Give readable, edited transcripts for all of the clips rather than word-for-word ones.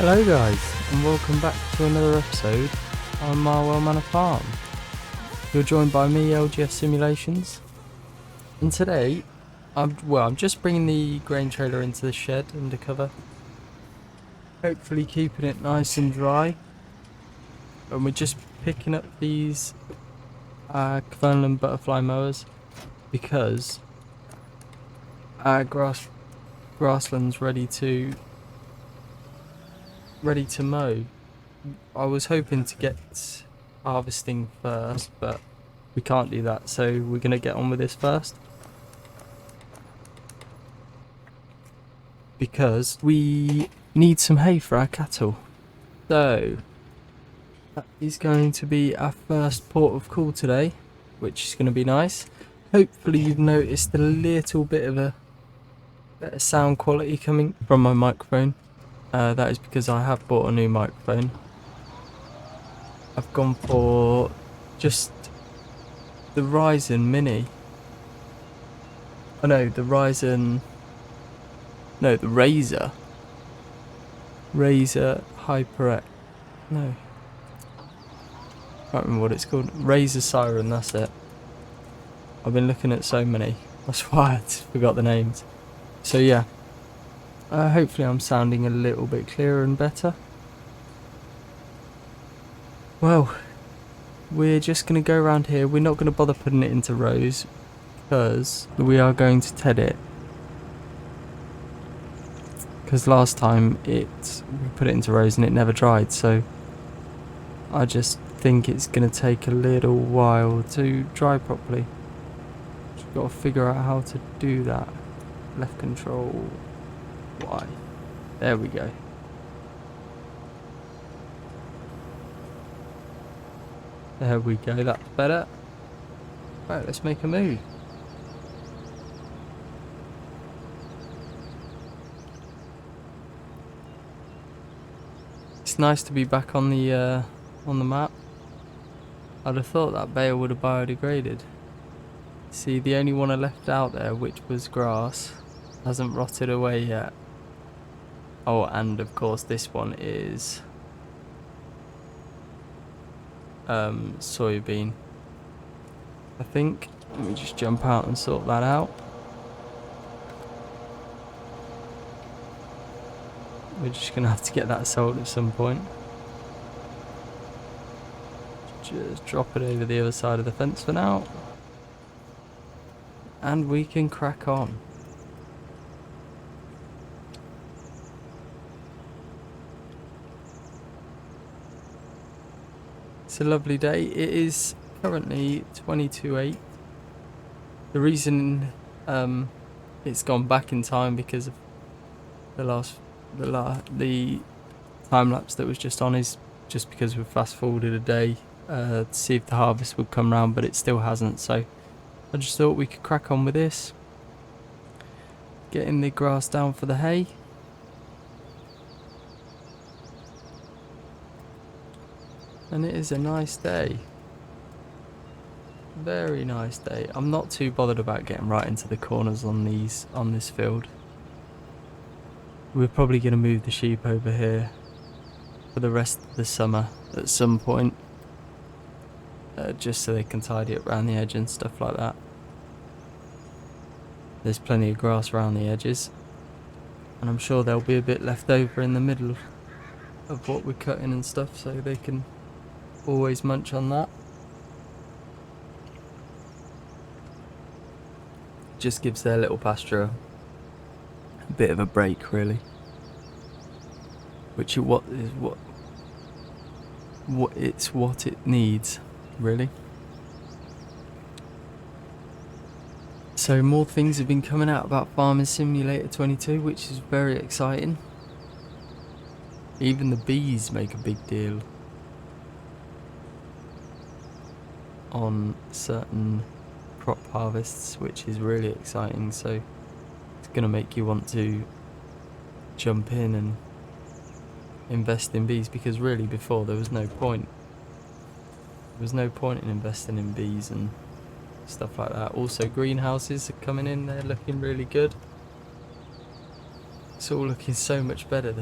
Hello guys, and welcome back to another episode on Marwell Manor Farm. You're joined by me, LGS Simulations, and today, I'm just bringing the grain trailer into the shed under cover, hopefully keeping it nice and dry, and we're just picking up these Cumberland butterfly mowers because our grassland's ready to mow. I was hoping to get harvesting first, but we can't do that, so we're going to get on with this first because we need some hay for our cattle. So that is going to be our first port of call today, which is going to be nice. Hopefully you've noticed a little bit of a better sound quality coming from my microphone. That is because I have bought a new microphone. I've gone for just the Ryzen Mini. Oh no, the Razer HyperX. No, can't remember what it's called. Razer Siren, that's it. I've been looking at so many, that's why I forgot the names. So yeah. Hopefully I'm sounding a little bit clearer and better. Well, we're just going to go around here. We're not going to bother putting it into rows because we are going to ted it. Because last time we put it into rows and it never dried, so I just think it's going to take a little while to dry properly. Just got to figure out how to do that. Left control. Why? There we go. There we go, that's better. Right, let's make a move. It's nice to be back on the map. I'd have thought that bale would have biodegraded. See, the only one I left out there, which was grass, hasn't rotted away yet. Oh, and of course this one is soybean, I think. Let me just jump out and sort that out. We're just gonna have to get that sold at some point. Just drop it over the other side of the fence for now, and we can crack on. It's a lovely day. It is currently 22:08. The reason it's gone back in time because of the time lapse that was just on is just because we fast forwarded a day to see if the harvest would come round, but it still hasn't. So I just thought we could crack on with this, getting the grass down for the hay. And it is a nice day. Very nice day. I'm not too bothered about getting right into the corners on this field. We're probably going to move the sheep over here for the rest of the summer at some point, just so they can tidy up around the edge and stuff like that. There's plenty of grass around the edges, and I'm sure there'll be a bit left over in the middle of what we're cutting and stuff, so they can always munch on that. Just gives their little pasture a bit of a break, really. Which is what it needs, really. So more things have been coming out about Farming Simulator 22, which is very exciting. Even the bees make a big deal on certain crop harvests, which is really exciting. So it's going to make you want to jump in and invest in bees, because really before there was no point. There was no point in investing in bees and stuff like that. Also, greenhouses are coming in, they're looking really good. It's all looking so much better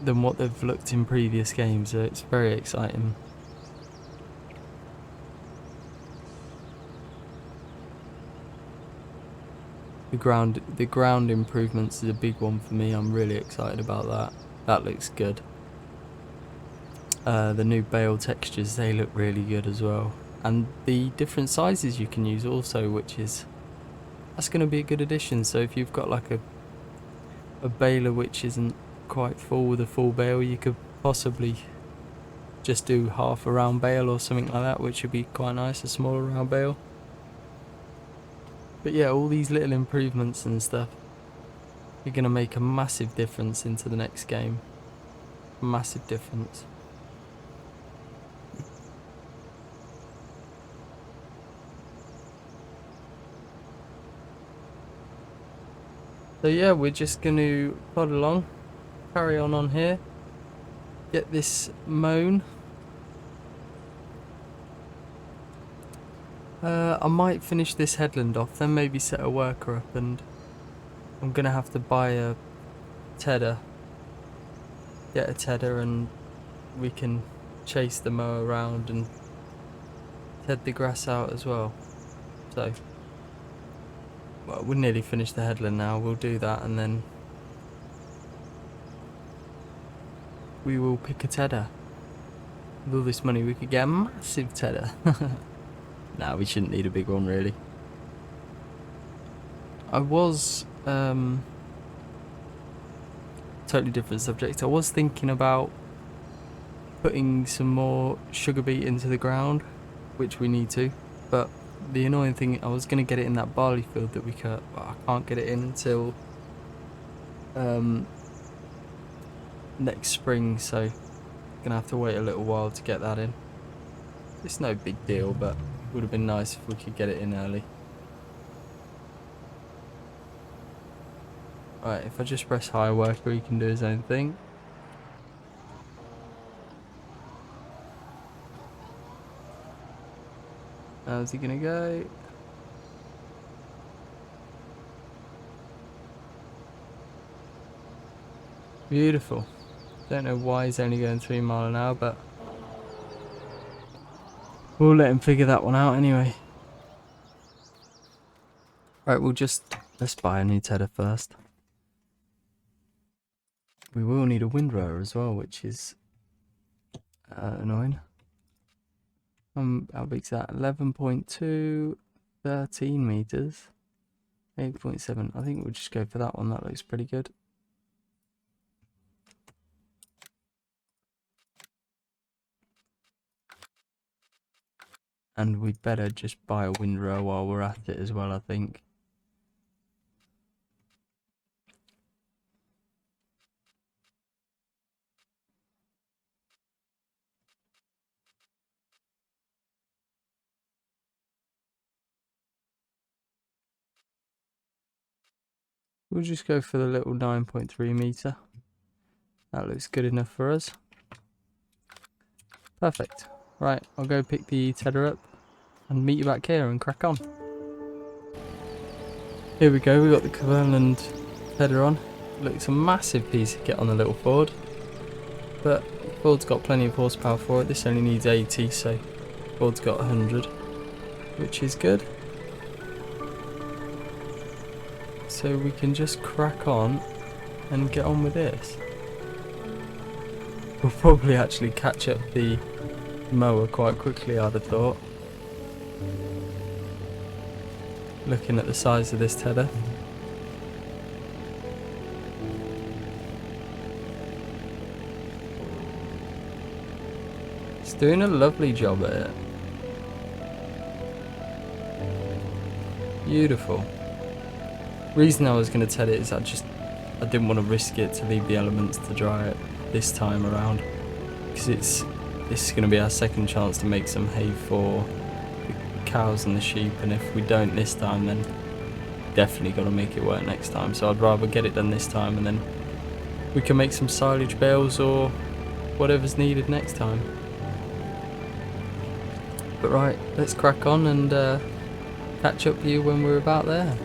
than what they've looked in previous games, so it's very exciting. The ground improvements is a big one for me. I'm really excited about that. That looks good. The new bale textures, they look really good as well. And the different sizes you can use also, that's going to be a good addition. So if you've got like a baler which isn't quite full with a full bale, you could possibly just do half a round bale or something like that, which would be quite nice, a smaller round bale. But yeah, all these little improvements and stuff are going to make a massive difference into the next game. Massive difference. So yeah, we're just going to plod along, carry on here, get this mown. I might finish this headland off, then maybe set a worker up, and I'm going to have to buy a tedder. Get a tedder and we can chase the mower around and ted the grass out as well. So, well, we're nearly finished the headland now, we'll do that and then we will pick a tedder. With all this money we could get a massive tedder. Nah, we shouldn't need a big one really. I was, totally different subject, I was thinking about putting some more sugar beet into the ground, which we need to, but the annoying thing, I was going to get it in that barley field that we cut, but I can't get it in until next spring, so I'm going to have to wait a little while to get that in. It's no big deal, but it would have been nice if we could get it in early. Right, if I just press hire worker, he can do his own thing. How's he gonna go? Beautiful. Don't know why he's only going 3 miles an hour, but we'll let him figure that one out anyway. Right, let's buy a new tedder first. We will need a windrower as well, which is annoying. How big's that? 11.2, 13 meters, 8.7. I think we'll just go for that one. That looks pretty good. And we'd better just buy a windrow while we're at it as well, I think. We'll just go for the little 9.3 meter. That looks good enough for us. Perfect. Right, I'll go pick the tedder up and meet you back here and crack on. Here we go, we got the Cumberland tedder on. Looks a massive piece to get on the little Ford, but Ford's got plenty of horsepower for it. This only needs 80, so Ford's got 100, which is good. So we can just crack on and get on with this. We'll probably actually catch up the mower quite quickly, I'd have thought. Looking at the size of this tedder. It's doing a lovely job at it. Beautiful. Reason I was going to tell it is I just I didn't want to risk it to leave the elements to dry it this time around, because this is going to be our second chance to make some hay for the cows and the sheep, and if we don't this time, then definitely got to make it work next time. So I'd rather get it done this time, and then we can make some silage bales or whatever's needed next time. But right, let's crack on and catch up with you when we're about there.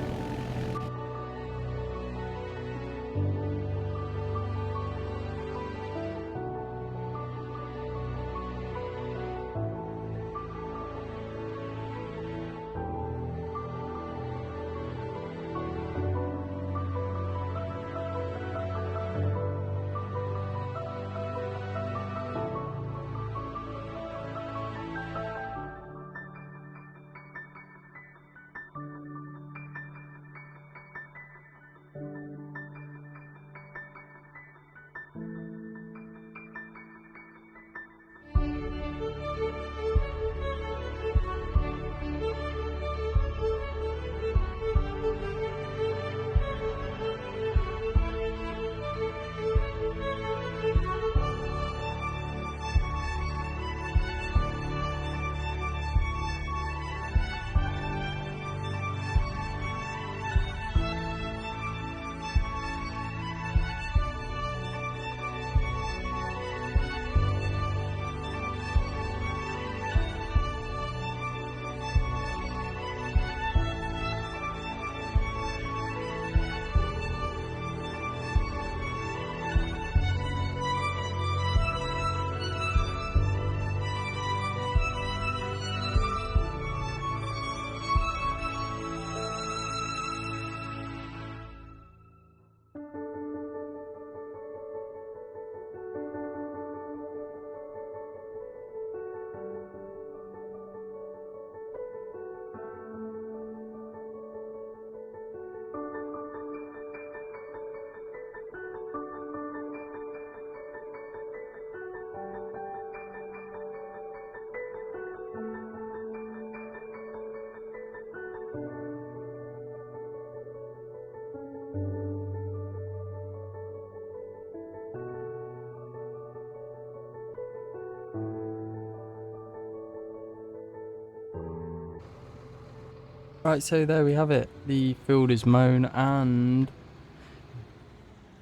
Right, so there we have it. The field is mown and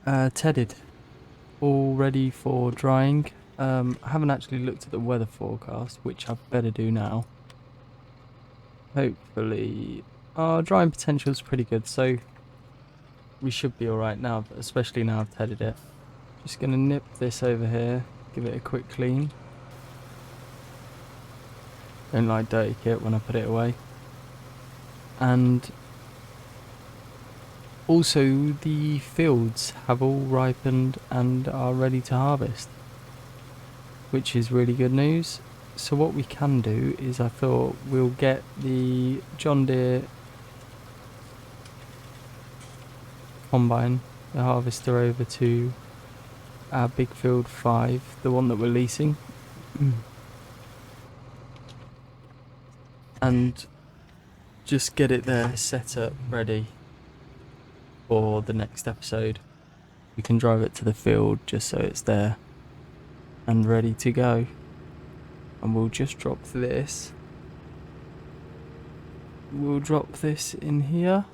tedded, all ready for drying. I haven't actually looked at the weather forecast, which I better do now. Hopefully, our drying potential is pretty good, so we should be alright now, but especially now I've tedded it. Just going to nip this over here, give it a quick clean. Don't like dirty kit when I put it away. And also the fields have all ripened and are ready to harvest, which is really good news. So what we can do is, I thought we'll get the John Deere combine, the harvester, over to our big field 5, the one that we're leasing, and just get it there set up ready for the next episode. We can drive it to the field just so it's there and ready to go. And we'll just drop this. We'll drop this in here.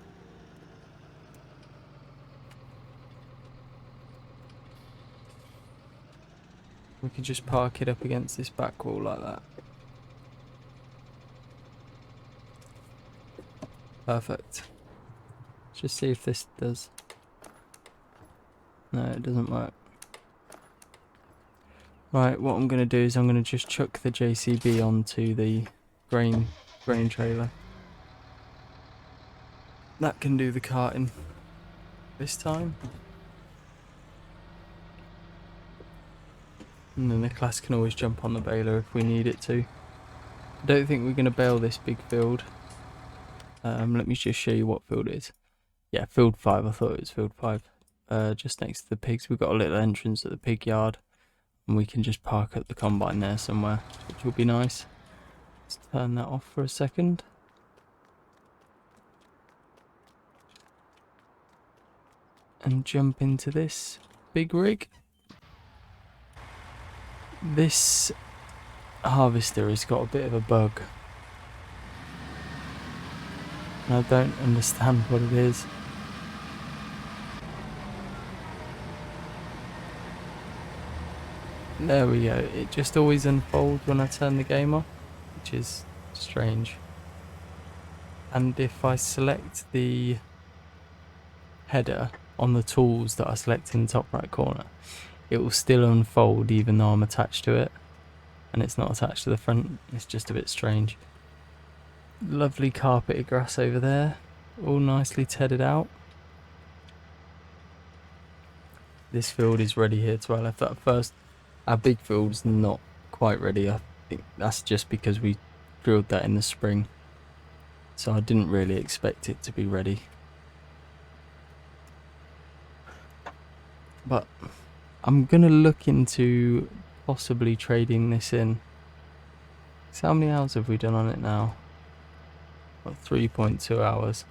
We can just park it up against this back wall like that. Perfect. Let's just see if this does. No, it doesn't work. Right, what I'm going to do is I'm going to just chuck the JCB onto the grain trailer. That can do the carting this time. And then the class can always jump on the baler if we need it to. I don't think we're going to bale this big field. Let me just show you what field it is. Yeah, field 5. I thought it was field 5. Just next to the pigs. We've got a little entrance at the pig yard, and we can just park up the combine there somewhere, which will be nice. Let's turn that off for a second. and jump into this big rig. This harvester has got a bit of a bug. And I don't understand what it is. There we go. It just always unfolds when I turn the game off, which is strange. And if I select the header on the tools that I select in the top right corner, it will still unfold even though I'm attached to it. And it's not attached to the front. It's just a bit strange. Lovely carpeted grass over there, all nicely tedded out. This field is ready here to our left. At first, our big field's not quite ready. I think that's just because we drilled that in the spring, so I didn't really expect it to be ready. But I'm gonna look into possibly trading this in. So how many hours have we done on it now? Well, 3.2 hours.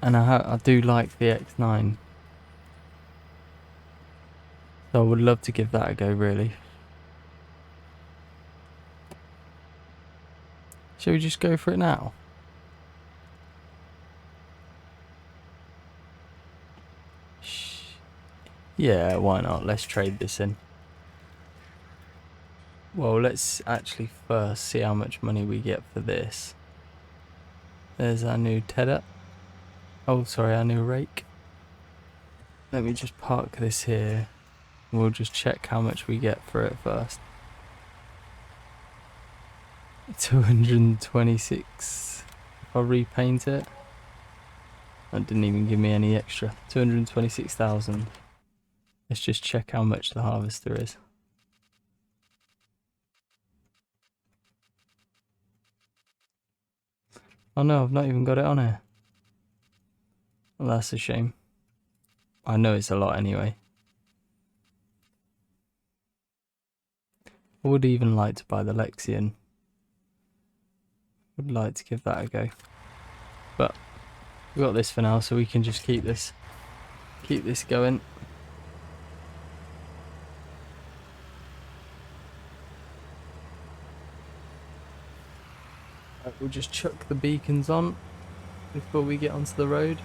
And I do like the X9. So I would love to give that a go, really. Shall we just go for it now? Yeah, why not? Let's trade this in. Well, let's actually first see how much money we get for this. There's our new tedder. Oh, sorry, our new rake. Let me just park this here. We'll just check how much we get for it first. 226. If I repaint it, that didn't even give me any extra. 226,000. Let's just check how much the harvester is. Oh no, I've not even got it on here. Well, that's a shame. I know it's a lot anyway. I would even like to buy the Lexion. Would like to give that a go. But we've got this for now, so we can just keep this going. We'll just chuck the beacons on before we get onto the road.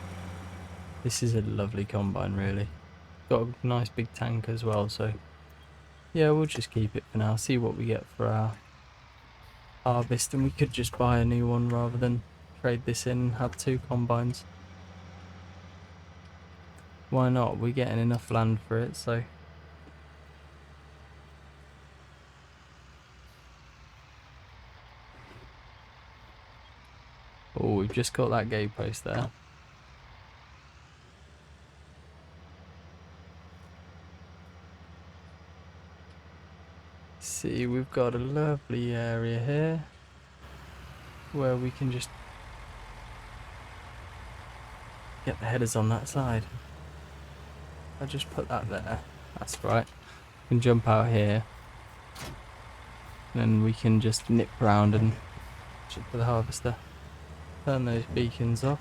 This is a lovely combine, really. Got a nice big tank as well, so yeah, we'll just keep it for now. See what we get for our harvest, and we could just buy a new one rather than trade this in and have two combines. Why not? We're getting enough land for it, so. Oh, we've just got that gate post there. See, we've got a lovely area here where we can just get the headers on that side. I'll just put that there. That's right. We can jump out here. Then we can just nip round and check for the harvester. Turn those beacons off.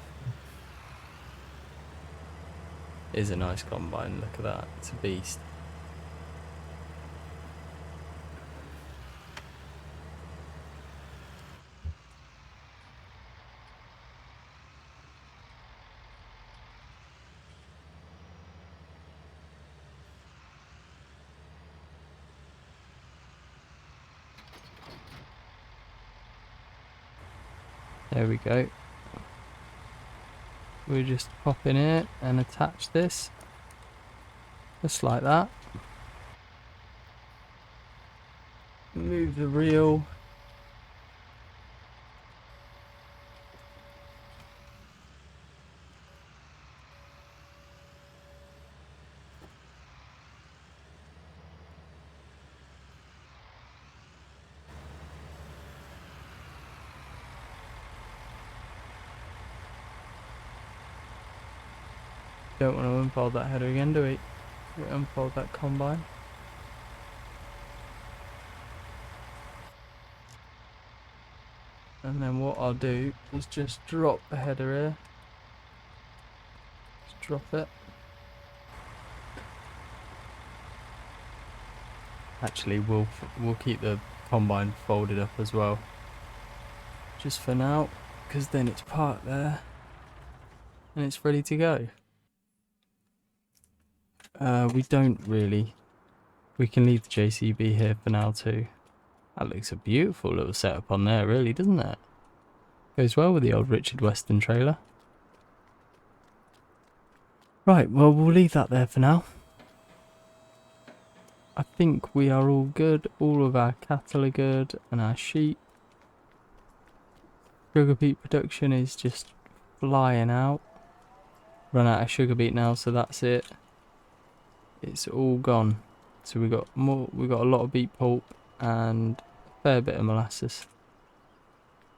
It is a nice combine, look at that, it's a beast. There we go. We just pop in here and attach this. Just like that. Move the reel. Don't want to unfold that header again, do we? We unfold that combine. And then what I'll do is just drop the header here. drop it. Actually, we'll keep the combine folded up as well, just for now, because then it's parked there and it's ready to go. We don't really. We can leave the JCB here for now too. That looks a beautiful little setup on there, really, doesn't it? Goes well with the old Richard Weston trailer. Right, well, we'll leave that there for now. I think we are all good. All of our cattle are good, and our sheep. Sugar beet production is just flying out. Run out of sugar beet now, so that's it. It's all gone. So we got a lot of beet pulp and a fair bit of molasses.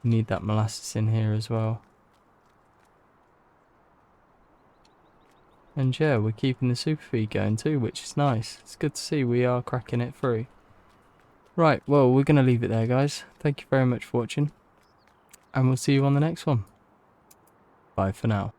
We need that molasses in here as well. And yeah, we're keeping the super feed going too, which is nice. It's good to see we are cracking it through. Right, well, we're going to leave it there, guys. Thank you very much for watching, and we'll see you on the next one. Bye for now.